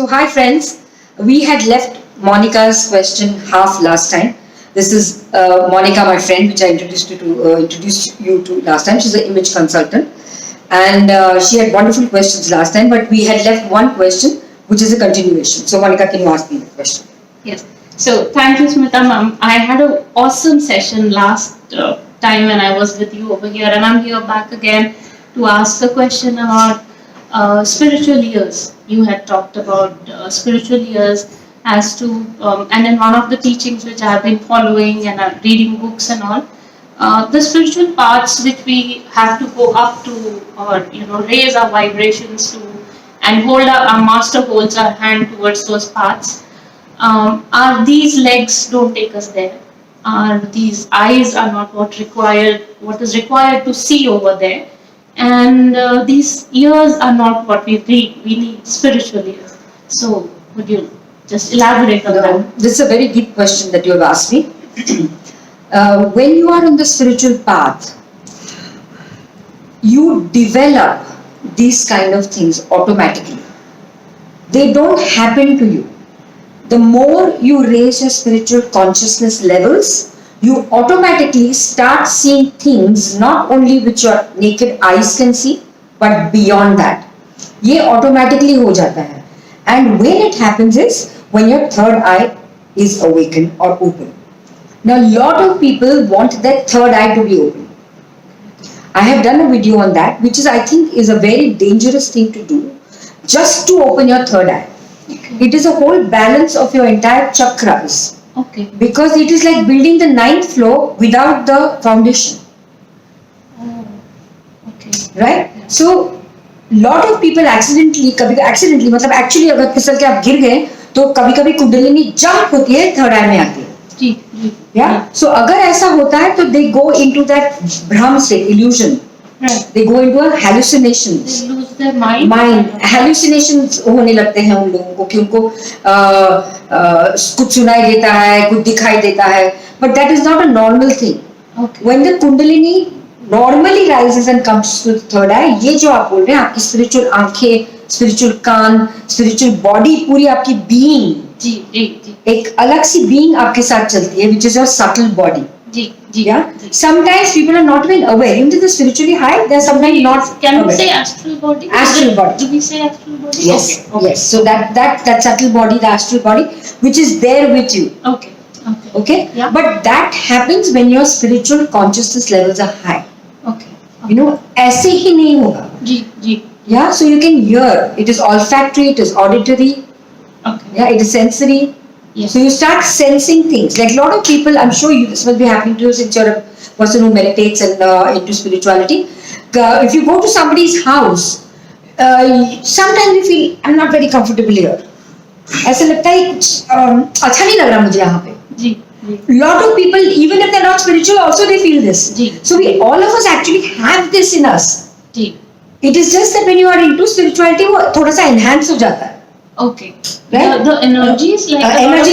So, hi friends. We had left Monica's question half last time. This is Monica, my friend, which I introduced you to last time. She's an image consultant, and she had wonderful questions last time. But we had left one question, which is a continuation. So, Monica, can you ask me the question? Yes. So, thank you, Smita ma'am. I had an awesome session last time when I was with you over here, and I'm here back again to ask a question about spiritual years. You had talked about spiritual years as to, and in one of the teachings which I have been following and I'm reading books and all, the spiritual paths which we have to go up to, or raise our vibrations to, and our master holds our hand towards those paths. Are these legs don't take us there? Are these eyes are not what is required to see over there? And these ears are not what we need. We need spiritual ears. So, would you just elaborate on that? This is a very deep question that you have asked me. When you are on the spiritual path, you develop these kind of things automatically. They don't happen to you. The more you raise your spiritual consciousness levels, you automatically start seeing things not only which your naked eyes can see, but beyond that. ये automatically हो जाता है. And when it happens is when your third eye is awakened or open. Now, a lot of people want their third eye to be open. I have done a video on that, which I think is a very dangerous thing to do, just to open your third eye. Okay. It is a whole balance of your entire chakras. Okay. Because it is like building the 9th floor without the foundation. Oh. Okay. Right? So, lot of people accidentally मतलब actually अगर फिसल के आप गिर गए तो कभी-कभी kundalini jump होती है थर्ड आई में आती है. जी. Yeah. So अगर ऐसा होता है तो they go into that भ्रम state, illusion. Right. They go into a hallucinations. They lose their mind. Hallucinations होने लगते हैं उन लोगों को कि उनको कुछ सुनाई देता है, कुछ दिखाई देता है. But that is not a normal thing. Okay. When the Kundalini normally rises and comes to the third eye, ये जो आप बोल रहे हैं आपकी spiritual आंखें, spiritual कान, spiritual body पूरी आपकी being. जी. एक अलग सी being आपके साथ चलती है, which is your subtle body. Ji. Yeah. Sometimes people are not even aware. Even though they're spiritually high, they're sometimes not. Can we say astral body? Astral body. Do we say astral body? Yes. Okay. Yes. So that subtle body, the astral body, which is there with you. Okay. Yeah. But that happens when your spiritual consciousness levels are high. Okay. ऐसे ही नहीं होगा. जी. Yeah. So you can hear. It is olfactory. It is auditory. Okay. Yeah. It is sensory. Yes. So you start sensing things. Like a lot of people, I'm sure this must be happening to you since you're a person who meditates and into spirituality. If you go to somebody's house, sometimes you feel I'm not very comfortable here. ऐसा लगता है अच्छा नहीं लग रहा मुझे यहाँ पे. जी. Lot of people, even if they're not spiritual, also they feel this. Ji. So all of us actually have this in us. Ji. It is just that when you are into spirituality, वो थोड़ा सा enhance हो जाता है. Okay. Right? The energy is like energy.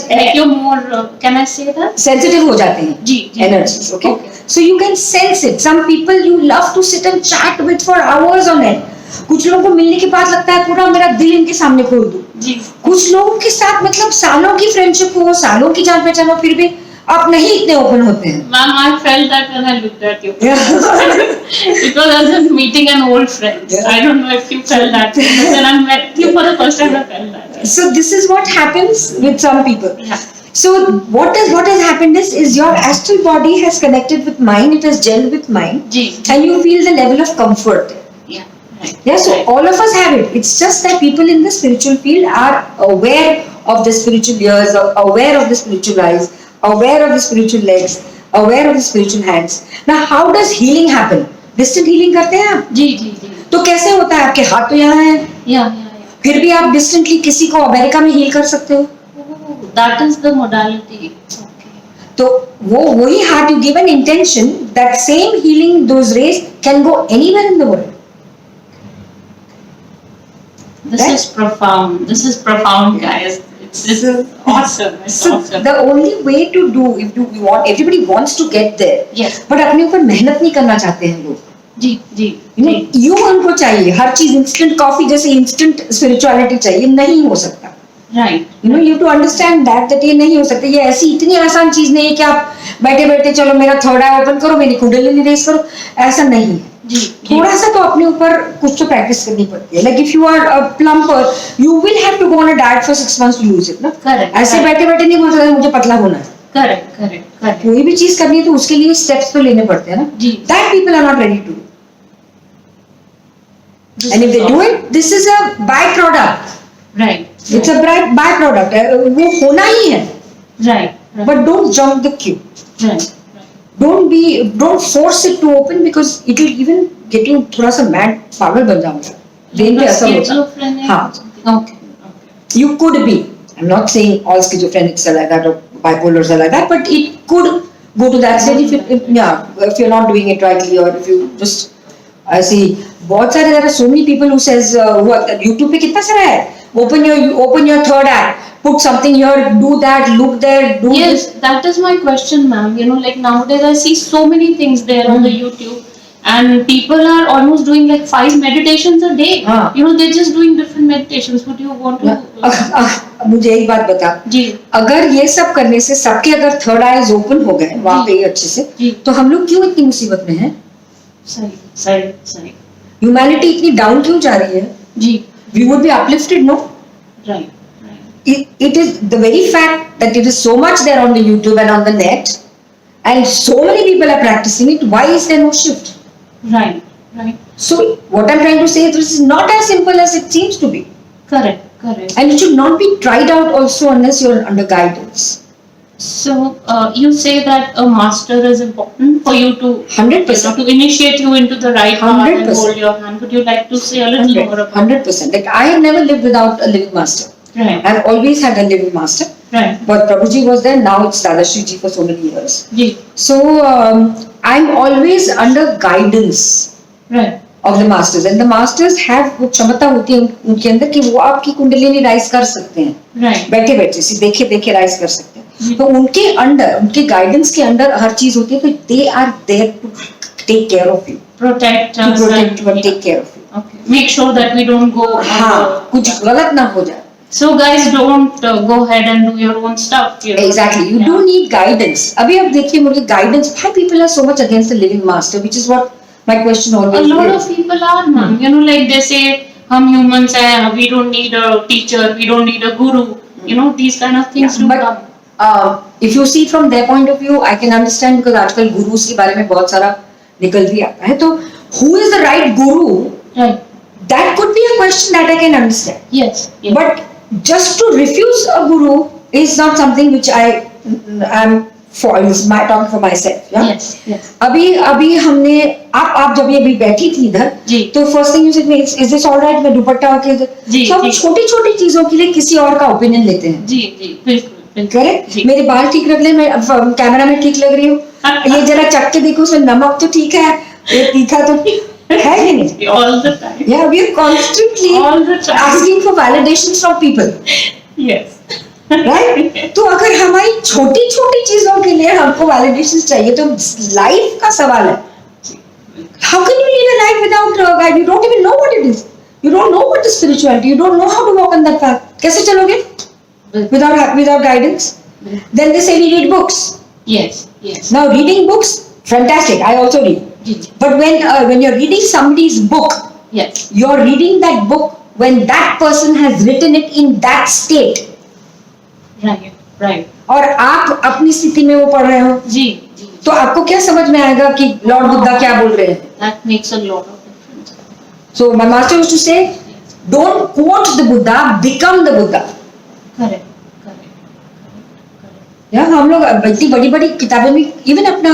Like you're more. Can I say that? Sensitive हो जाते हैं. जी. Energies. Okay. So you can sense it. Some people you love to sit and chat with for hours on end. कुछ लोगों को मिलने के बाद लगता है पूरा मेरा दिल इनके सामने खोल दूं. जी. कुछ लोगों के साथ मतलब सालों की फ्रेंडशिप हो, सालों की जान पहचान हो, फिर भी आप नहीं इतने ओपन होते हैं. Ma'am, I felt that when I looked at you. It was as if meeting an old friend. Yeah. I don't know if you felt that. But when I met you for the first time, I felt that. So this is what happens with some people. Yeah. So what has happened is your astral body has connected with mind. It has gelled with mind. Ji. And you feel the level of comfort. Yeah. Right. Yeah. So all of us have it. It's just that people in the spiritual field are aware of the spiritual ears, aware of the spiritual eyes, aware of the spiritual legs, aware of the spiritual hands. Now, how does healing happen? Distant healing करते हैं आप? जी. तो कैसे होता है? आपके हाथ तो यहाँ हैं. Yeah. फिर भी आप डिस्टेंटली किसी को अमेरिका में हील कर सकते हो. That is the modality. Okay. तो वही heart you give an intention, that same healing, those rays can go anywhere in the world. This is profound, guys. This is awesome. Awesome. The only way to do, if you want, everybody wants to get there. Yes. But अपने ऊपर मेहनत नहीं करना चाहते हैं लोग. जी जी you उनको चाहिए हर चीज इंस्टेंट कॉफी जैसे इंस्टेंट स्पिरिचुअलिटी चाहिए, नहीं हो सकता। Right you to understand that ये नहीं हो सकता। ये ऐसी इतनी आसान चीज नहीं है कि आप बैठे बैठे चलो मेरा थर्ड आई ओपन करो, मेरी कुंडलिनी रेस करो, ऐसा नहीं है। जी थोड़ा सा तो अपने ऊपर कुछ तो प्रैक्टिस करनी पड़ती है। Like if you are a plumper, you will have to go on a diet for 6 months to lose it ना। करेक्ट ऐसे बैठे बैठे नहीं बोल सकते मुझे पतला होना है। करेक्ट करेक्ट करेक्ट कोई भी चीज करनी है तो उसके लिए स्टेप्स तो लेने पड़ते हैं ना। जी that people are not ready to. And if they do it, this is a byproduct, right it's a byproduct, वो होना ही है। Right but don't jump the queue, right don't force it to open because it will even get you थोड़ा सा mad, पागल बन जाओगे। Brain पे असर होता है। हाँ, okay you could be, I'm not saying all schizophrenics are like that or bipolars are like that, but it could go to that stage if you're not doing it rightly, or if you just I see बहुत सारे, there are so many people who says YouTube पे कितना सारा है, open your third eye, put something here, do that, look there, do yes, this. that is my question, ma'am. Like nowadays I see so many things there on the YouTube, and people are almost doing like 5 meditations a day. They're just doing different meditations. Would you want to मुझे एक बात बता जी, अगर ये सब करने से सबके अगर थर्ड आईज ओपन हो गए वहां पे अच्छे से, तो हम लोग क्यों इतनी मुसीबत में हैं? सही सही सही। ह्यूमैनिटी इतनी डाउन क्यों जा रही है? जी, we would be uplifted, no? Right it is the very fact that it is so much there on the YouTube and on the net, and so many people are practicing it. Why is there no shift? right So what I'm trying to say is this is not as simple as it seems to be, correct and it should not be tried out also unless you're under guidance. So you say that a master is important for you to 100%. to initiate you into the right path and 100%. hold your hand. Would you like to say a little more about 100%. Like I have never lived without a living master. Right. I've always had a living master. Right. But Prabhuji was there. Now it's Dadashri ji for so many years. जी, So I'm always under guidance right of the masters, and the masters have वो क्षमता होती है उनके अंदर कि वो आपकी कुंडलिनी राइज कर सकते हैं, right बैठे बैठे से देखे देखे राइज कर सकते हैं। तो उनके अंडर, उनके गाइडेंस के अंदर हर चीज होती है, तो they are there to take care of you, protect to us protect you and and take care of you. okay, make sure that we don't go हाँ, कुछ गलत ना हो जाए। so guys don't go ahead and do your own stuff, Exactly, you do need guidance. अभी आप देखिए मुझे guidance, why people are so much against the living master, which is what my question always a lot is. of people are, ma'am. Like they say हम humans हैं, we don't need a teacher, we don't need a guru, these kind of things do But come. if you see from their point of view, I can understand, because आजकल gurus के बारे में बहुत सारा निकल भी आता है, तो who is the right guru? Right. That could be a question that I can understand. Yes. But just to refuse a guru is not something which I am for. Is my talking for myself. Yeah? Yes. अभी हमने आप जब ये अभी बैठी थी इधर, तो first thing you said is this alright, मैं दुपट्टा के सब छोटी छोटी चीजों के लिए किसी और का ओपिनियन लेते हैं। जी बिल्कुल करेक्ट। मेरे बाल ठीक लग रहे हैं, मैं कैमरा में ठीक लग रही हूँ, ये जरा चख के देखो उसमें नमक तो ठीक है, ये तीखा तो है कि नहीं? all the time. Yeah, we are constantly all the time asking for validations from people. Yes. Right? तो अगर हमारी छोटी छोटी चीजों के लिए हमको validations चाहिए, तो लाइफ का सवाल है। How can you lead a life without a guide? You don't even know what it is. You don't know what is spirituality. You don't know how to walk on that path. कैसे चलोगे? Without guidance? Then they say we read books. Yes. Now reading books, fantastic. I also read. But when you're reading somebody's book, yes, you're reading that book when that person has written it in that state. Right. और आप अपनी स्थिति में वो पढ़ रहे हो, जी, तो आपको क्या समझ में आएगा कि लॉर्ड बुद्धा क्या बोल रहे हैं? That makes a lot of difference. So my master used to say, don't quote the Buddha, become the Buddha. Correct. या हम लोग इतनी बड़ी बड़ी किताबें में, इवन अपना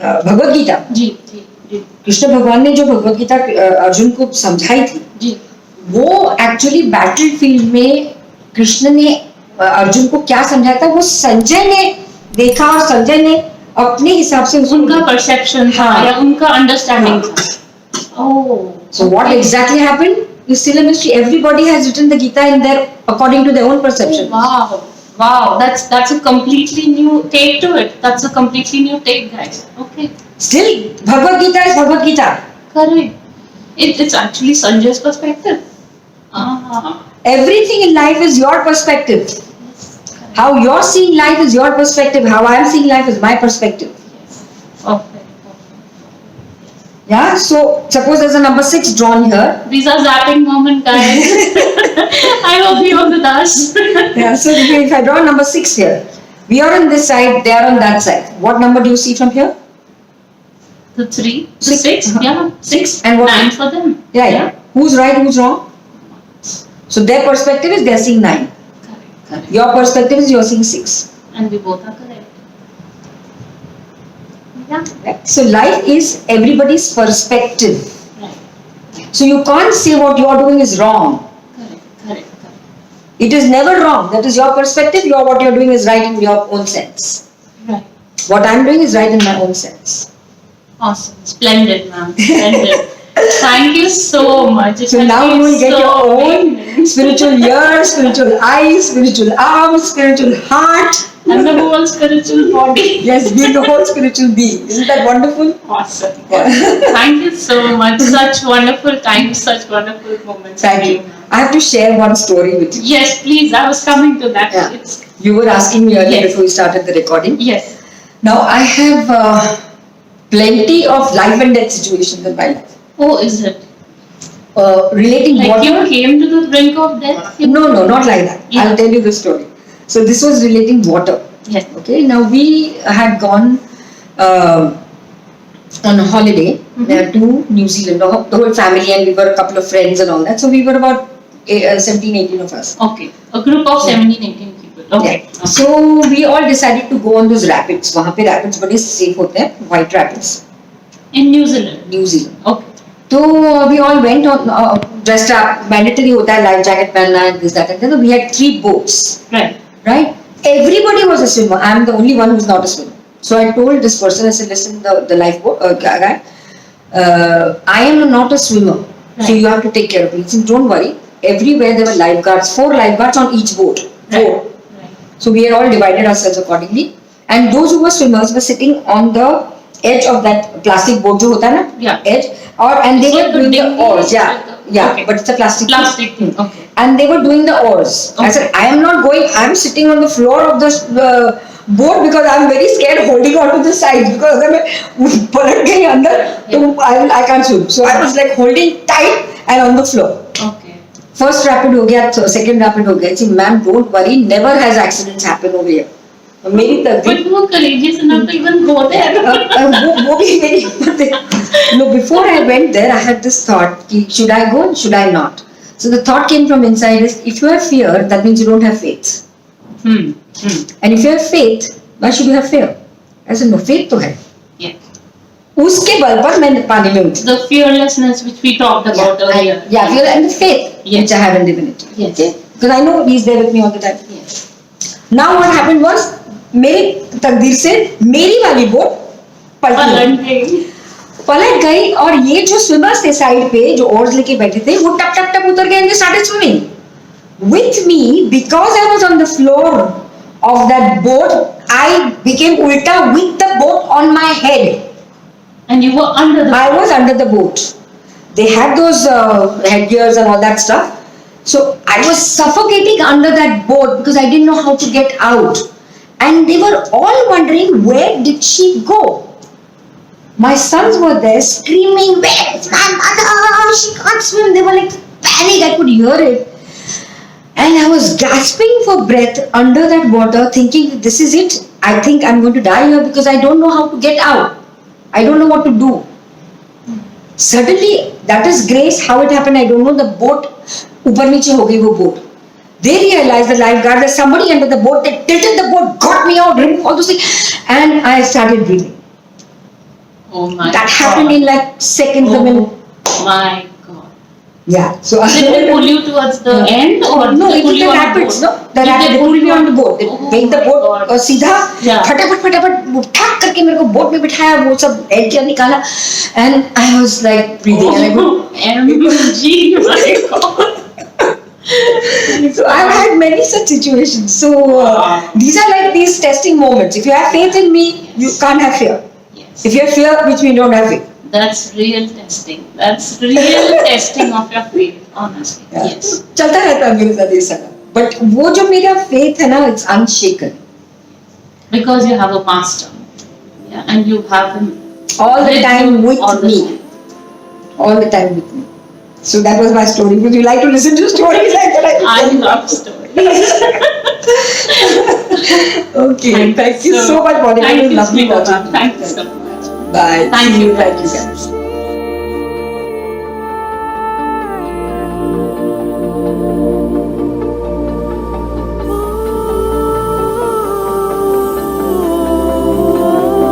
भगवत गीता, जी कृष्ण भगवान ने जो भगवत गीता अर्जुन को समझाई थी, जी, वो एक्चुअली बैटल फील्ड में कृष्ण ने अर्जुन को क्या समझाया था, वो संजय ने देखा और संजय ने अपने हिसाब से उनका परसेप्शन था या उनका अंडरस्टैंडिंग था। ओह, so what exactly happened is still a mystery. Everybody has written the Gita in their according to their own perception. Wow, that's a completely new take to it. That's a completely new take, guys. Okay. Still, Bhagavad Gita is Bhagavad Gita. Correct. It's actually Sanjay's perspective. Everything in life is your perspective. Yes. How you're seeing life is your perspective. How I'm seeing life is my perspective. Perfect. Yeah, so suppose there's a number 6 drawn here. These are zapping moment, guys. I hope you are with us. Yeah, so if I draw number 6 here, we are on this side, they are on that side. What number do you see from here? The 3, the 6. 6, yeah, 6, And what? 9 for them. Yeah. Who's right, who's wrong? So their perspective is they're seeing 9. Correct. Your perspective is you're seeing 6. And we both are correct. Yeah. Right? So life is everybody's perspective. Right. So you can't say what you're doing is wrong. Correct. It is never wrong. That is your perspective. What you're doing is right in your own sense. Right. What I'm doing is right in my own sense. Awesome. Splendid, ma'am. Splendid. Thank you so much. It So has now been you will get so your own amazing. spiritual ears, spiritual eyes, spiritual arms, spiritual heart. And the whole spiritual body. Yes, being a whole spiritual being. Isn't that wonderful? Awesome. Yeah. Thank you so much. Such wonderful times, such wonderful moments. Thank you. I have to share one story with you. Yes, please. I was coming to that. Yeah. It's, You were asking me earlier Yes. before we started the recording. yes. Now I have plenty of life and death situations in my life. Oh, is it? Relating Like water. you came to the brink of death? No, not like that. Yeah. I'll tell you the story. So this was relating water. Yes. Okay. Now we had gone on a holiday to New Zealand, the whole family, and we were a couple of friends and all that. So we were about 17, 18 of us. Okay. A group of 17, 18 people. Okay. Yeah. So we all decided to go on those rapids. वहाँ पे rapids बड़े safe होते हैं, white rapids. In New Zealand. New Zealand. Okay. So we all went on dressed up. Mandatory होता है life jacket पहनना and this that and that. So we had 3 boats. Right. Right? Everybody was a swimmer. I am the only one who's not a swimmer. So I told this person, I said, listen, the lifeboat guy, I am not a swimmer. Right. So you have to take care of me. He said, don't worry. Everywhere there were lifeguards, 4 lifeguards on each boat. 4. Right. So we had all divided ourselves accordingly. And those who were swimmers were sitting on the edge of that plastic boat, जो होता है ना? Yeah. Edge. And they So were the doing the dinghy oars. is Yeah. like a- Yeah. okay. But it's a plastic Thing. Okay. and they were doing the oars. I Okay. said, I am not going, I am sitting on the floor of the boat because I am very scared holding on to the sides because अगर मैं पलट गई अंदर तो I can't swim. So I was like holding tight and on the floor. Okay. First rapid हो गया, second rapid हो गया. I said, ma'am, don't worry, never has accidents happen over here. मेरी But तकदीर you were courageous enough to even go there. वो भी मेरी हिम्मत है. No, before I went there, I had this thought, कि should I go or should I not? So the thought came from inside is, if you have fear, that means you don't have faith. And if you have faith, why should you have fear? I said, no, faith तो है. Yeah. उसके बल पर मैं पानी में उतरी. The fearlessness which we talked about earlier. Yeah, fear and the faith, Yes. which I have in divinity. Yes. Okay? Because I know he's there with me all the time. Yes. Now what happened was, मेरी तकदीर से मेरी वाली boat पलट गई और ये जो स्विमर्स थे साइड पे जो ओर्स लेके बैठे थे वो टप टप टप उतर गए and they started swimming with me because I was on the floor of that boat I became उल्टा with the boat on my head And you were under the I was under the boat. They had those headgears and all that stuff. So I was suffocating under that boat because I didn't know how to get out. And they were all wondering, where did she go? My sons were there screaming, where is my mother? She can't swim. They were like panic. I could hear it. And I was gasping for breath under that water, thinking, this is it. I think I'm going to die here because I don't know how to get out. I don't know what to do. Suddenly, that is grace. How it happened, I don't know. The boat, ऊपर नीचे हो गई वो boat. They realized, the lifeguard, there's somebody under the boat. They tilted the boat, got me out, removed all those things, and I started breathing. Oh my That God. happened in like seconds a minute. Oh my God. Yeah. So Did they pull you towards the end or no, did they it pull was you the on rapids. board? No, the Did rapids. they They pull pulled me you on the boat. They Oh made the my boat God. सीधा Yeah. फटाफट ठाक करके मेरे को boat में बिठाया वो सब हेड किया निकाला and I was like breathing and I go OMG, my God. so I've had many such situations so these are like these testing moments if you have faith in me you can't have fear Yes. If you have fear, which means you don't have faith. That's real testing. That's real testing of your faith, honestly. Yeah. Yes. चलता रहता है मेरे साथ ये सारा. But वो जो मेरा faith है ना, it's unshaken. Because you have a master. Yeah, and you have him All the with time you with all the me. time. All the time with me. So that was my story. Would you like to listen to stories like that? I love stories. Okay. Thank you so much, Monica. Thank It was you, lovely Smita. watching you. Thank you so much. Bye. Thank See you. Thank you guys.